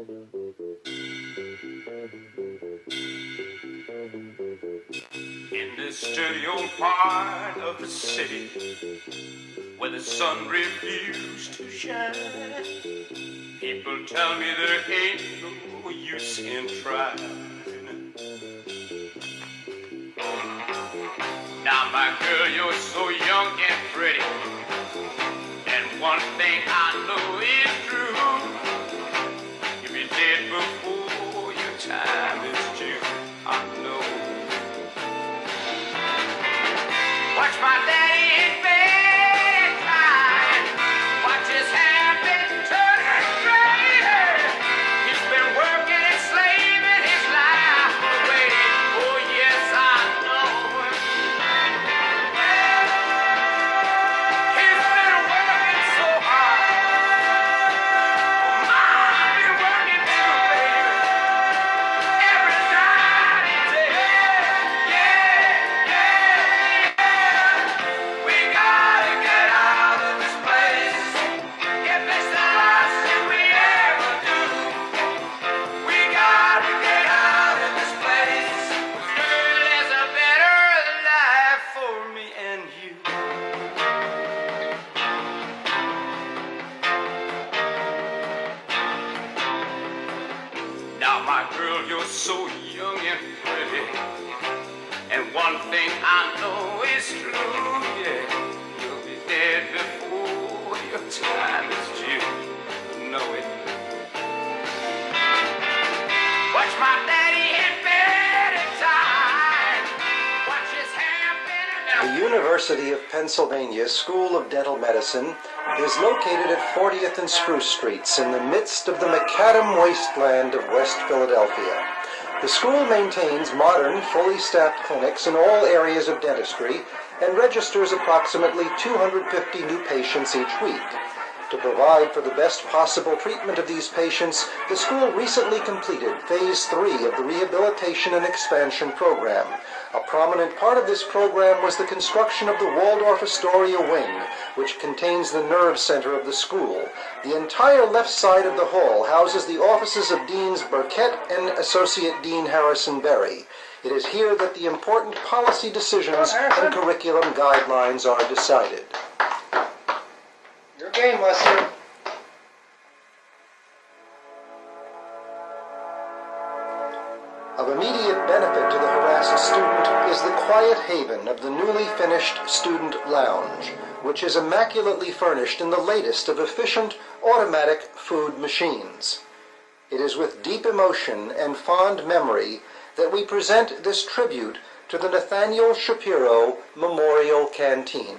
In this dirty old part of the city where the sun refused to shine, people tell me there ain't no use in trying. Now, my girl, you're so young and pretty, and one thing I know is true: you'll be dead before your time is due. I know. Watch my daddy in bed crying. Watch his hand been turning straight. He's been working and slaving his life away. Oh yes, I know. He's been working so hard. Oh, I've been working too, baby. Every night and day. We gotta get out of this place. If it's the last thing we ever do, we gotta get out of this place. There's a better life for me and you. Now, my girl, you're so young and pretty, and one thing I know is true, yeah, you'll be dead before your time is due. Know it. Watch my daddy in bed at time. Watch his hand bend. The University of Pennsylvania School of Dental Medicine is located at 40th and Spruce Streets in the midst of the macadam wasteland of West Philadelphia. The school maintains modern, fully staffed clinics in all areas of dentistry and registers approximately 250 new patients each week. To provide for the best possible treatment of these patients, the school recently completed Phase 3 of the Rehabilitation and Expansion Program. A prominent part of this program was the construction of the Waldorf Astoria Wing, which contains the nerve center of the school. The entire left side of the hall houses the offices of Deans Burkett and Associate Dean Harrison Berry. It is here that the important policy decisions and curriculum guidelines are decided. Your game, Lester. Of immediate benefit to the harassed student is the quiet haven of the newly finished student lounge, which is immaculately furnished in the latest of efficient automatic food machines. It is with deep emotion and fond memory that we present this tribute to the Nathaniel Shapiro Memorial Canteen.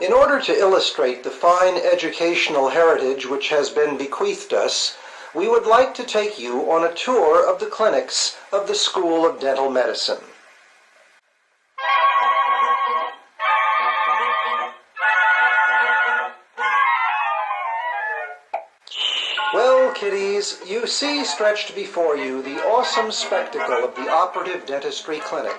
In order to illustrate the fine educational heritage which has been bequeathed us, we would like to take you on a tour of the clinics of the School of Dental Medicine. Well, kiddies, you see stretched before you the awesome spectacle of the operative dentistry clinic.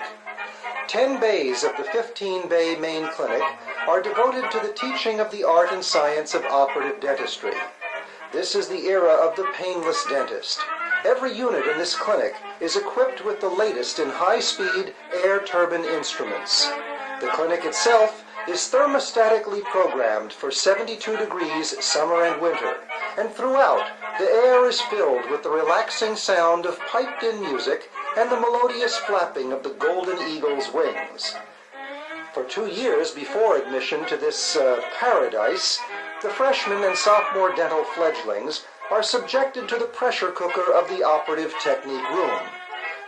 10 bays of the 15-bay main clinic are devoted to the teaching of the art and science of operative dentistry. This is the era of the painless dentist. Every unit in this clinic is equipped with the latest in high-speed air turbine instruments. The clinic itself is thermostatically programmed for 72 degrees summer and winter, and throughout, the air is filled with the relaxing sound of piped-in music and the melodious flapping of the golden eagle's wings. For 2 years before admission to this paradise, The freshman and sophomore dental fledglings are subjected to the pressure cooker of the operative technique room.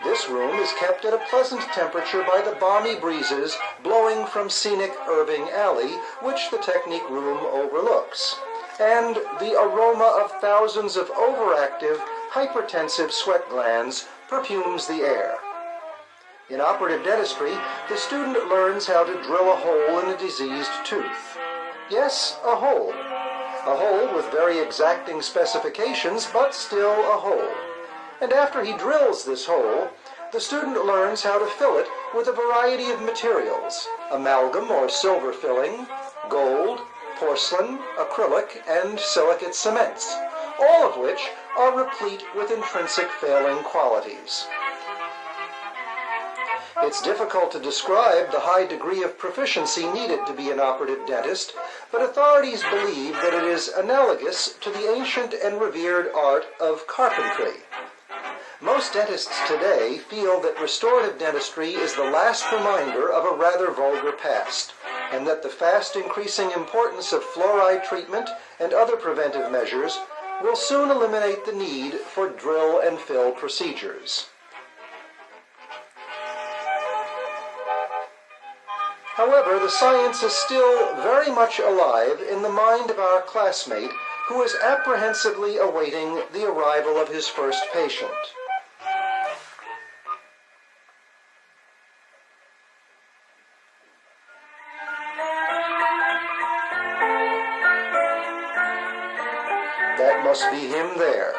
This room is kept at a pleasant temperature by the balmy breezes blowing from scenic Irving Alley, which the technique room overlooks. And the aroma of thousands of overactive, hypertensive sweat glands perfumes the air. In operative dentistry, the student learns how to drill a hole in a diseased tooth. Yes, a hole. A hole with very exacting specifications, but still a hole. And after he drills this hole, the student learns how to fill it with a variety of materials: amalgam or silver filling, gold, porcelain, acrylic, and silicate cements, all of which are replete with intrinsic failing qualities. It's difficult to describe the high degree of proficiency needed to be an operative dentist, but authorities believe that it is analogous to the ancient and revered art of carpentry. Most dentists today feel that restorative dentistry is the last reminder of a rather vulgar past, and that the fast increasing importance of fluoride treatment and other preventive measures will soon eliminate the need for drill and fill procedures. However, the science is still very much alive in the mind of our classmate who is apprehensively awaiting the arrival of his first patient. That must be him there.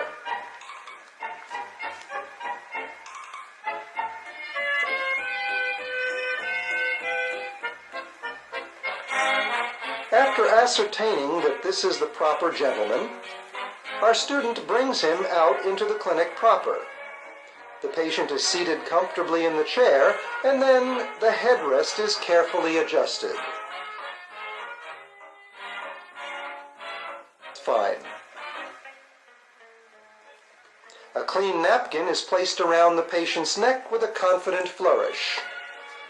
After ascertaining that this is the proper gentleman, our student brings him out into the clinic proper. The patient is seated comfortably in the chair, and then the headrest is carefully adjusted. Fine. A clean napkin is placed around the patient's neck with a confident flourish.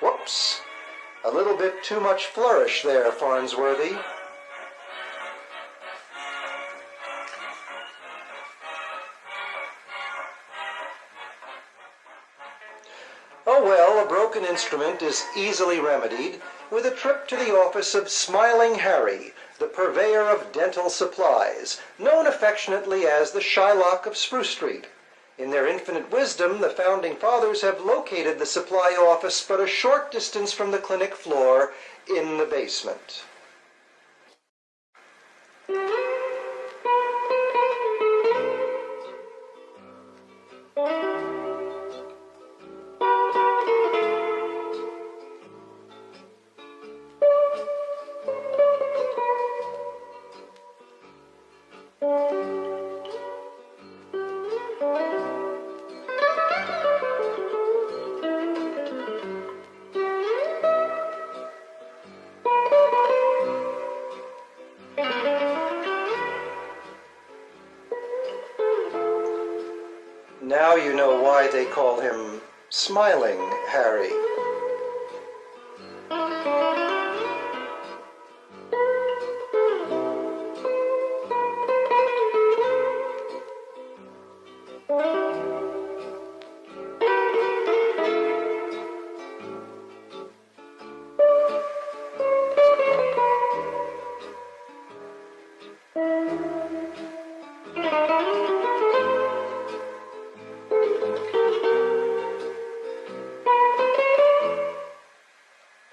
Whoops! A little bit too much flourish there, Farnsworthy. Oh well, a broken instrument is easily remedied with a trip to the office of Smiling Harry, the purveyor of dental supplies, known affectionately as the Shylock of Spruce Street. In their infinite wisdom, the Founding Fathers have located the supply office but a short distance from the clinic floor in the basement. Now you know why they call him Smiling Harry.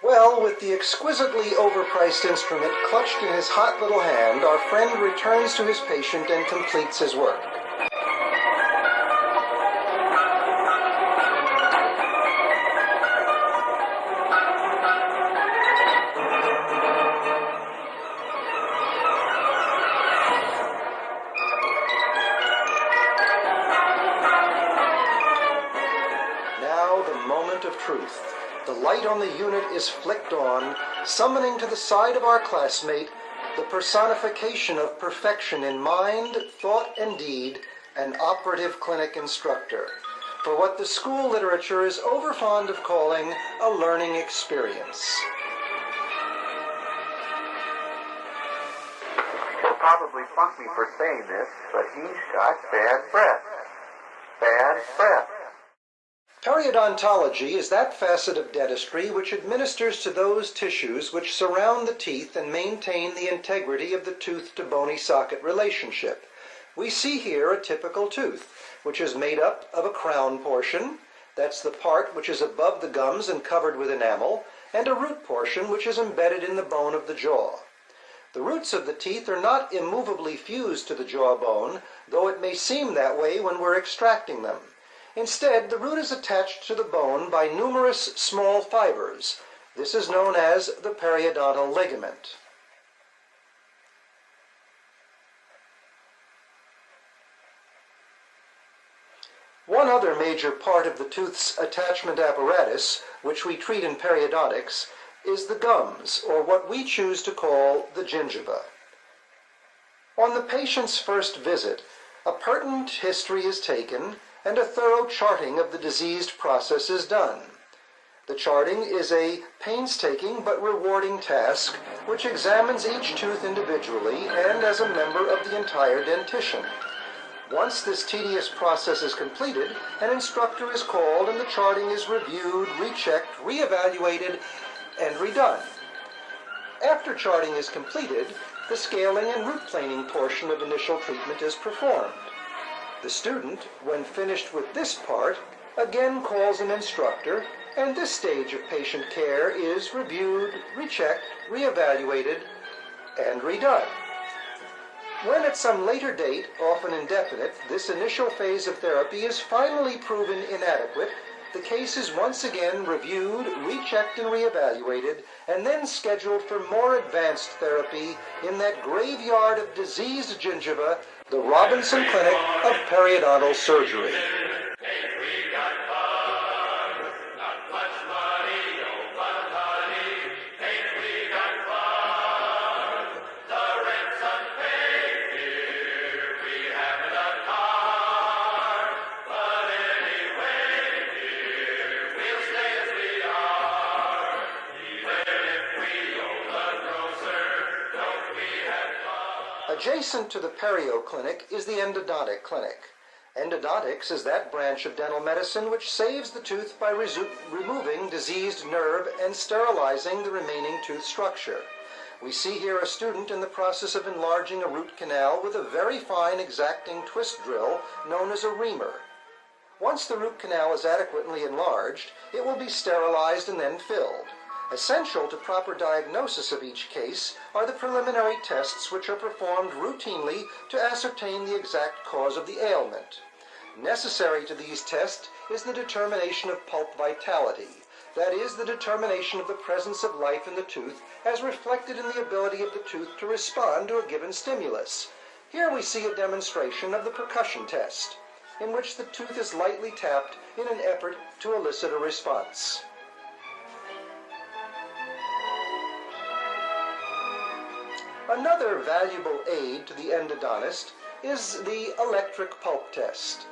Well, with the exquisitely overpriced instrument clutched in his hot little hand, our friend returns to his patient and completes his work. Now the moment of truth. The light on the unit is flicked on, summoning to the side of our classmate the personification of perfection in mind, thought, and deed, an operative clinic instructor, for what the school literature is overfond of calling a learning experience. probably funk me for saying this, but he's got bad breath. Bad breath. Periodontology is that facet of dentistry which administers to those tissues which surround the teeth and maintain the integrity of the tooth-to-bony socket relationship. We see here a typical tooth, which is made up of a crown portion, that's the part which is above the gums and covered with enamel, and a root portion which is embedded in the bone of the jaw. The roots of the teeth are not immovably fused to the jawbone, though it may seem that way when we're extracting them. Instead, the root is attached to the bone by numerous small fibers. This is known as the periodontal ligament. One other major part of the tooth's attachment apparatus, which we treat in periodontics, is the gums, or what we choose to call the gingiva. On the patient's first visit, a pertinent history is taken and a thorough charting of the diseased process is done. The charting is a painstaking but rewarding task which examines each tooth individually and as a member of the entire dentition. Once this tedious process is completed, an instructor is called and the charting is reviewed, rechecked, reevaluated, and redone. After charting is completed, the scaling and root planing portion of initial treatment is performed. The student, when finished with this part, again calls an instructor, and this stage of patient care is reviewed, rechecked, reevaluated, and redone. When at some later date, often indefinite, this initial phase of therapy is finally proven inadequate, the case is once again reviewed, rechecked, and reevaluated, and then scheduled for more advanced therapy in that graveyard of diseased gingiva, the Robinson Clinic of Periodontal Surgery. Adjacent to the Perio Clinic is the Endodontic Clinic. Endodontics is that branch of dental medicine which saves the tooth by removing diseased nerve and sterilizing the remaining tooth structure. We see here a student in the process of enlarging a root canal with a very fine exacting twist drill known as a reamer. Once the root canal is adequately enlarged, it will be sterilized and then filled. Essential to proper diagnosis of each case are the preliminary tests which are performed routinely to ascertain the exact cause of the ailment. Necessary to these tests is the determination of pulp vitality, that is, the determination of the presence of life in the tooth as reflected in the ability of the tooth to respond to a given stimulus. Here we see a demonstration of the percussion test, in which the tooth is lightly tapped in an effort to elicit a response. Another valuable aid to the endodontist is the electric pulp test.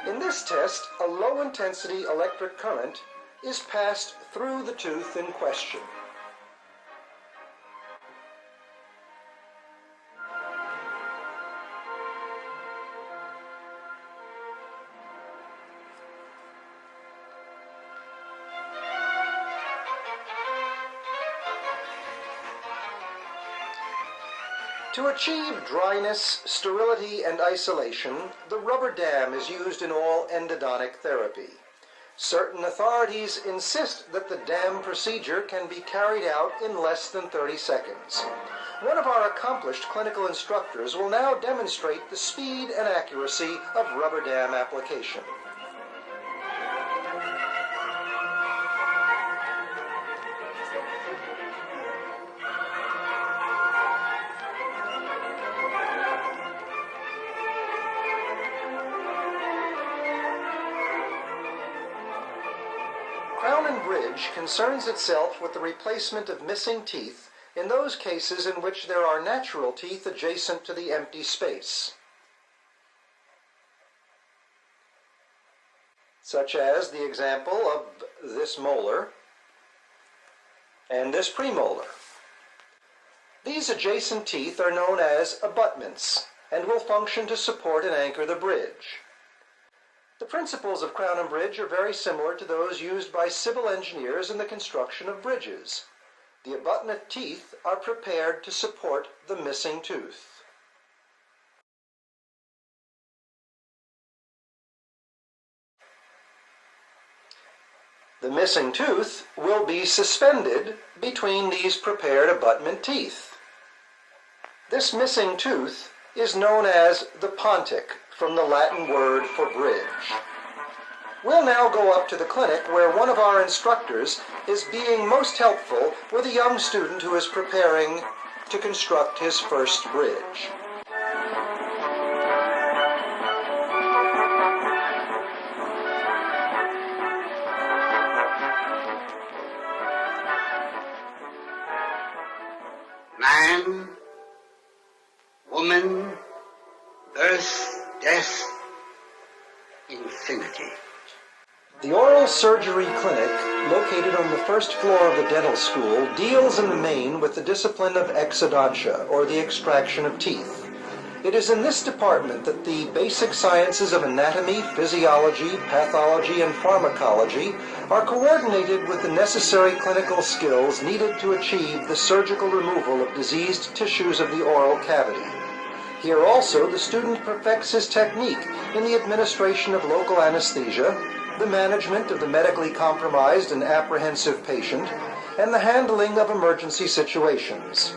In this test, a low-intensity electric current is passed through the tooth in question. To achieve dryness, sterility, and isolation, the rubber dam is used in all endodontic therapy. Certain authorities insist that the dam procedure can be carried out in less than 30 seconds. One of our accomplished clinical instructors will now demonstrate the speed and accuracy of rubber dam application. Crown and bridge concerns itself with the replacement of missing teeth in those cases in which there are natural teeth adjacent to the empty space, such as the example of this molar, and this premolar. These adjacent teeth are known as abutments and will function to support and anchor the bridge. The principles of crown and bridge are very similar to those used by civil engineers in the construction of bridges. The abutment teeth are prepared to support the missing tooth. The missing tooth will be suspended between these prepared abutment teeth. This missing tooth is known as the pontic, from the Latin word for bridge. We'll now go up to the clinic where one of our instructors is being most helpful with a young student who is preparing to construct his first bridge. Man, woman, birth, death, infinity. The Oral Surgery Clinic, located on the first floor of the dental school, deals in the main with the discipline of exodontia, or the extraction of teeth. It is in this department that the basic sciences of anatomy, physiology, pathology, and pharmacology are coordinated with the necessary clinical skills needed to achieve the surgical removal of diseased tissues of the oral cavity. Here also, the student perfects his technique in the administration of local anesthesia, the management of the medically compromised and apprehensive patient, and the handling of emergency situations.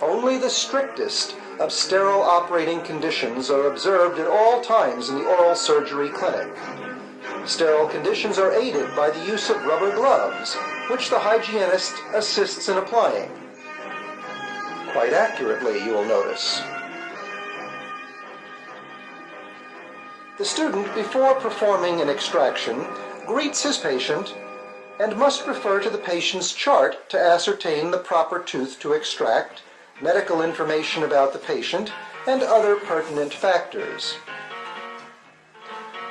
Only the strictest of sterile operating conditions are observed at all times in the oral surgery clinic. Sterile conditions are aided by the use of rubber gloves, which the hygienist assists in applying. Quite accurately, you will notice. The student, before performing an extraction, greets his patient and must refer to the patient's chart to ascertain the proper tooth to extract, medical information about the patient, and other pertinent factors.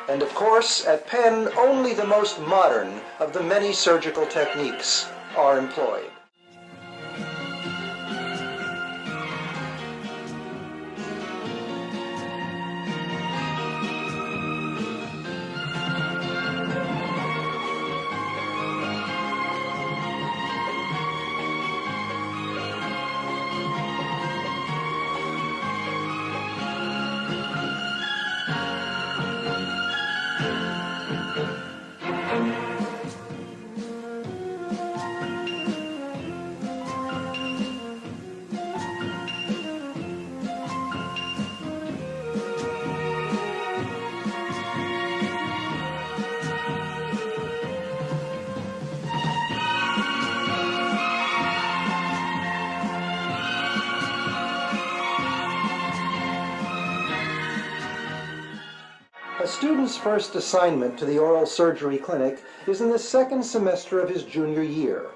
And of course, at Penn, only the most modern of the many surgical techniques are employed. A student's first assignment to the oral surgery clinic is in the second semester of his junior year.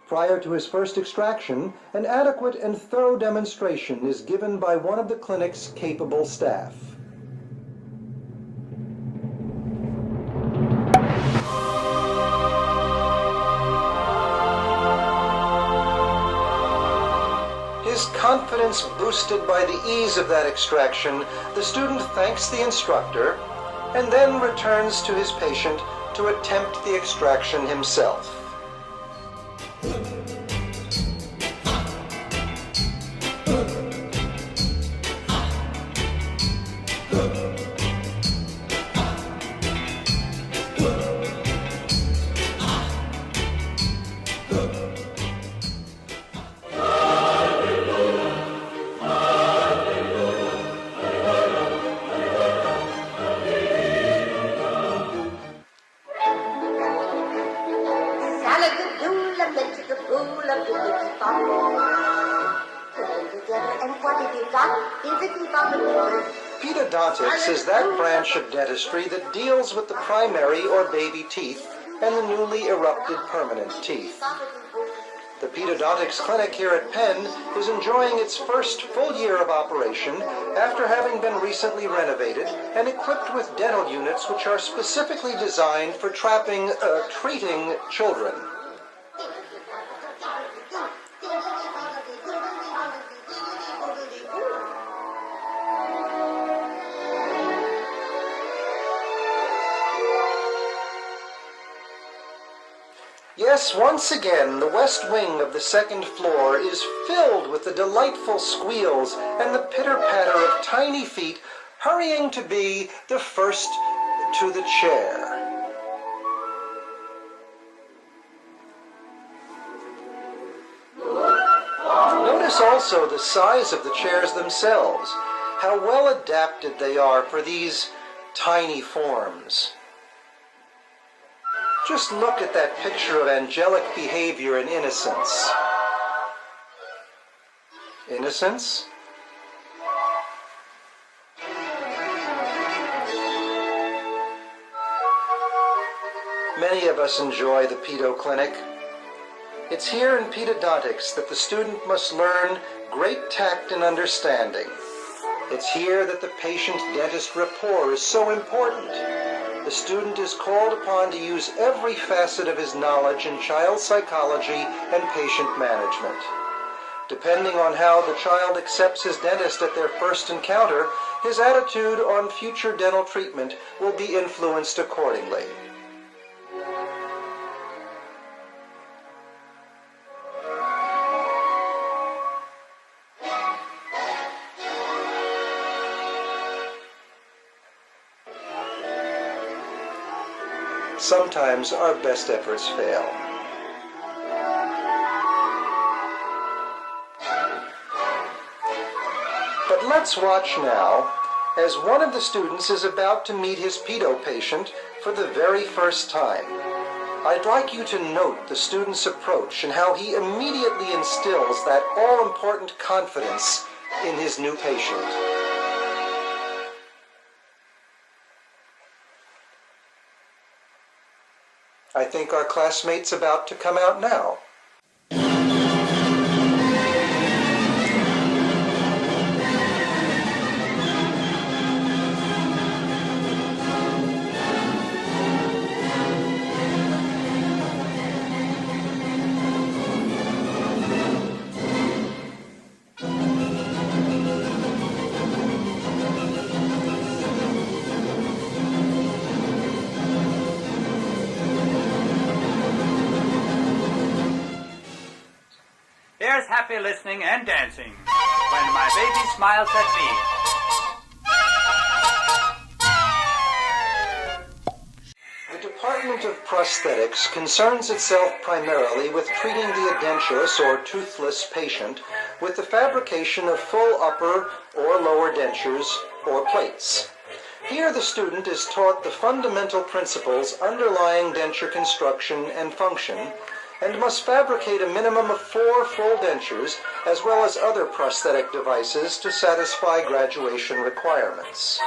Prior to his first extraction, an adequate and thorough demonstration is given by one of the clinic's capable staff. His confidence boosted by the ease of that extraction, the student thanks the instructor and then returns to his patient to attempt the extraction himself. Pedodontics is that branch of dentistry that deals with the primary or baby teeth and the newly erupted permanent teeth. The Pedodontics Clinic here at Penn is enjoying its first full year of operation after having been recently renovated and equipped with dental units which are specifically designed for treating children. Yes, once again, the west wing of the second floor is filled with the delightful squeals and the pitter-patter of tiny feet hurrying to be the first to the chair. Notice also the size of the chairs themselves, how well adapted they are for these tiny forms. Just look at that picture of angelic behavior and innocence. Innocence? Many of us enjoy the pedo clinic. It's here in pedodontics that the student must learn great tact and understanding. It's here that the patient-dentist rapport is so important. The student is called upon to use every facet of his knowledge in child psychology and patient management. Depending on how the child accepts his dentist at their first encounter, his attitude on future dental treatment will be influenced accordingly. Sometimes our best efforts fail. But let's watch now as one of the students is about to meet his pedo patient for the very first time. I'd like you to note the student's approach and how he immediately instills that all-important confidence in his new patient. I think our classmate's about to come out now. There's happy listening and dancing when my baby smiles at me. The Department of Prosthetics concerns itself primarily with treating the edentulous or toothless patient with the fabrication of full upper or lower dentures or plates. Here the student is taught the fundamental principles underlying denture construction and function, and must fabricate a minimum of 4 full dentures as well as other prosthetic devices to satisfy graduation requirements.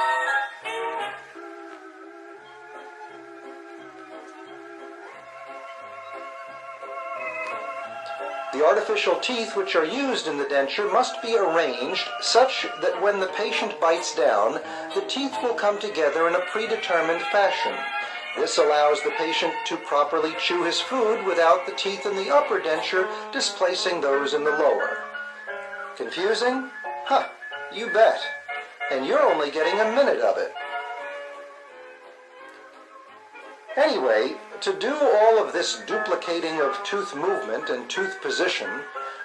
The artificial teeth which are used in the denture must be arranged such that when the patient bites down, the teeth will come together in a predetermined fashion. This allows the patient to properly chew his food without the teeth in the upper denture displacing those in the lower. Confusing? Huh, you bet. And you're only getting a minute of it. Anyway, to do all of this duplicating of tooth movement and tooth position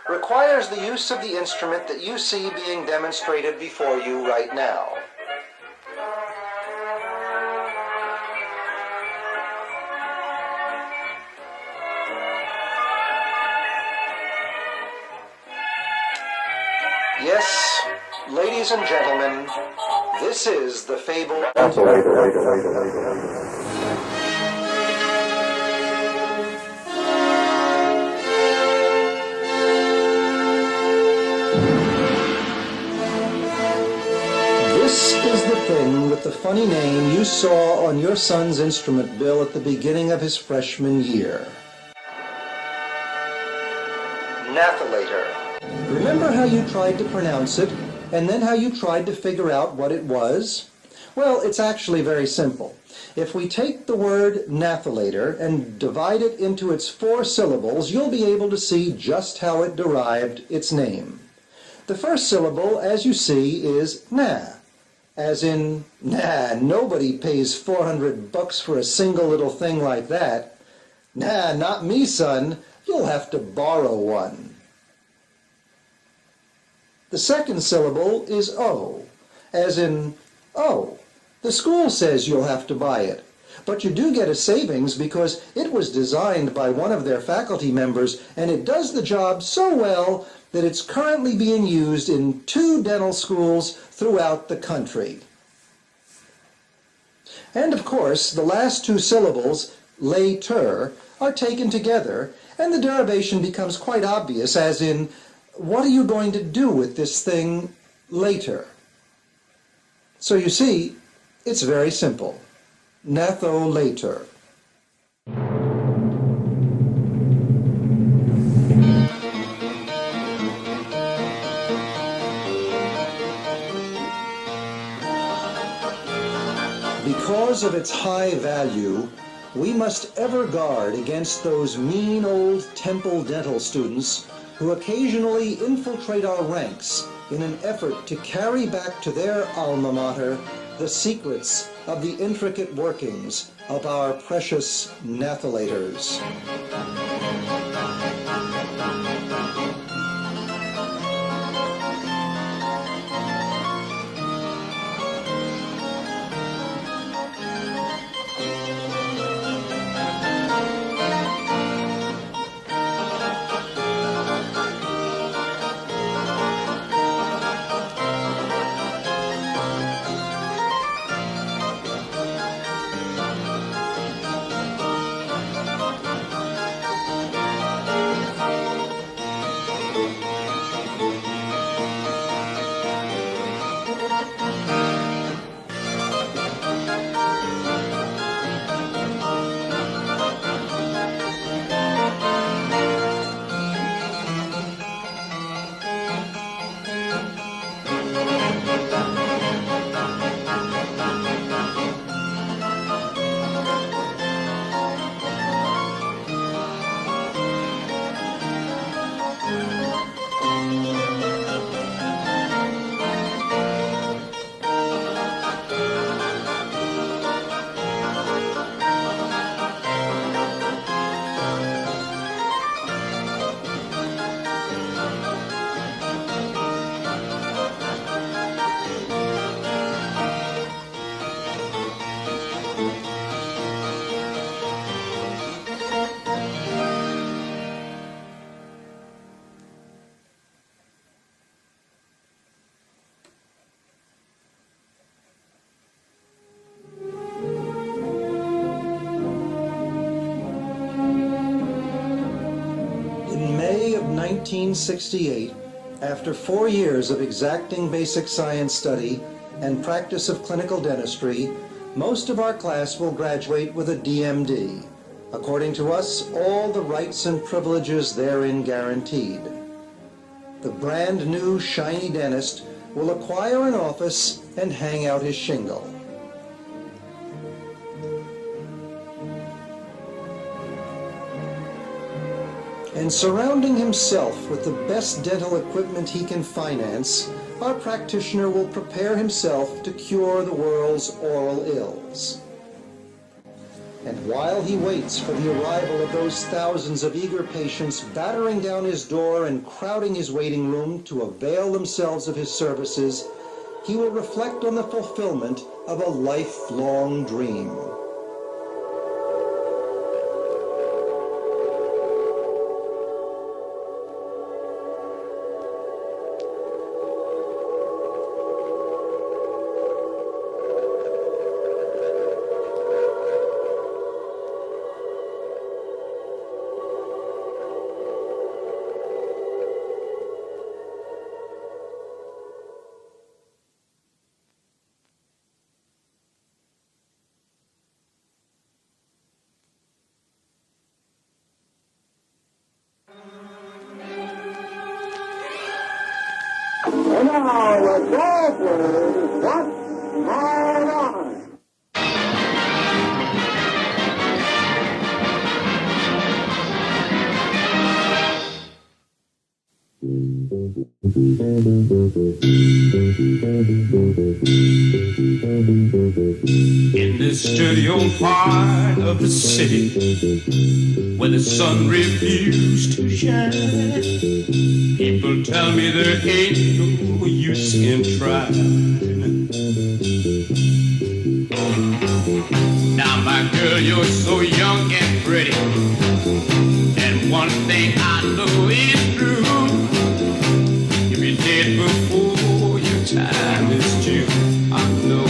requires the use of the instrument that you see being demonstrated before you right now. Yes, ladies and gentlemen, this is the fable. This is the thing with the funny name you saw on your son's instrument bill at the beginning of his freshman year. Nathylator. Remember how you tried to pronounce it, and then how you tried to figure out what it was? Well, it's actually very simple. If we take the word nathylator and divide it into its 4 syllables, you'll be able to see just how it derived its name. The first syllable, as you see, is na, as in, nah, nobody pays $400 for a single little thing like that. Nah, not me, son. You'll have to borrow one. The second syllable is O, as in, oh, the school says you'll have to buy it. But you do get a savings because it was designed by one of their faculty members, and it does the job so well that it's currently being used in 2 dental schools throughout the country. And of course, the last 2 syllables, later, are taken together, and the derivation becomes quite obvious, as in, what are you going to do with this thing later? So you see, it's very simple. Natho later. Because of its high value, we must ever guard against those mean old Temple dental students who occasionally infiltrate our ranks in an effort to carry back to their alma mater the secrets of the intricate workings of our precious natholators. In May of 1968, after 4 years of exacting basic science study and practice of clinical dentistry, most of our class will graduate with a DMD. According to us, all the rights and privileges therein guaranteed. The brand new shiny dentist will acquire an office and hang out his shingle. And surrounding himself with the best dental equipment he can finance, our practitioner will prepare himself to cure the world's oral ills. And while he waits for the arrival of those thousands of eager patients battering down his door and crowding his waiting room to avail themselves of his services, he will reflect on the fulfillment of a lifelong dream. And now, the dog word is once more on. In this dirty old part of the city where the sun refused to shine. People tell me there ain't no use in trying. Now, my girl, you're so young and pretty, and one thing I know is true. You'll be dead before your time is due. I know.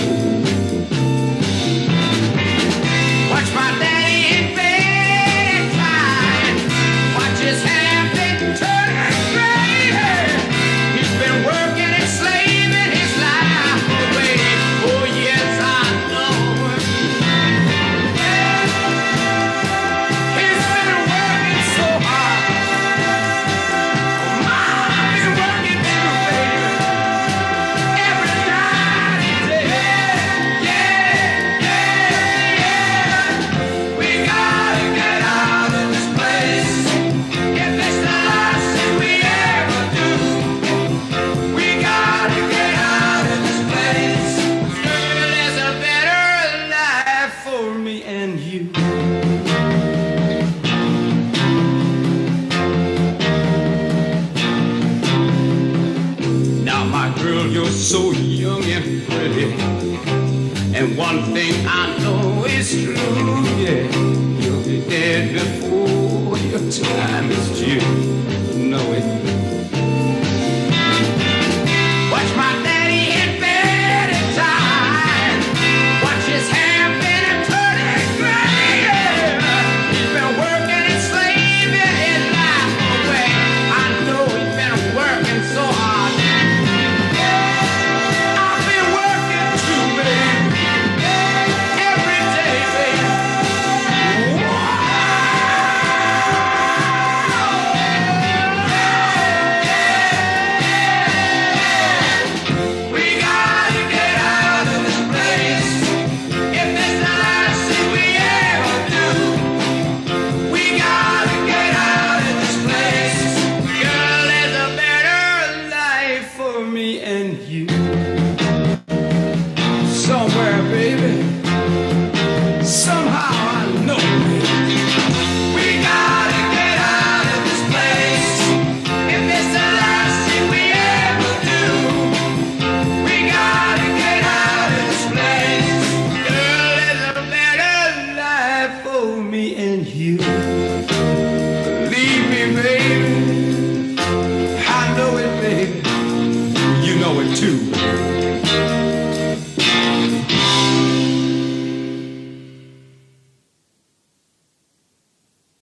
Watch my daddy in bed crying. Watch his hair been turning gray. He's been working and slaving his life away. Oh yes, I know. He's been working so hard. Mom's working too, baby. Every night and day. Yeah. We gotta get out of this place. If it's the last thing we ever do, we gotta get out of this place. There's a better life for me and you. Now, my girl, you're so young and pretty, and one thing I know is true, yeah, you'll be dead before your time is due.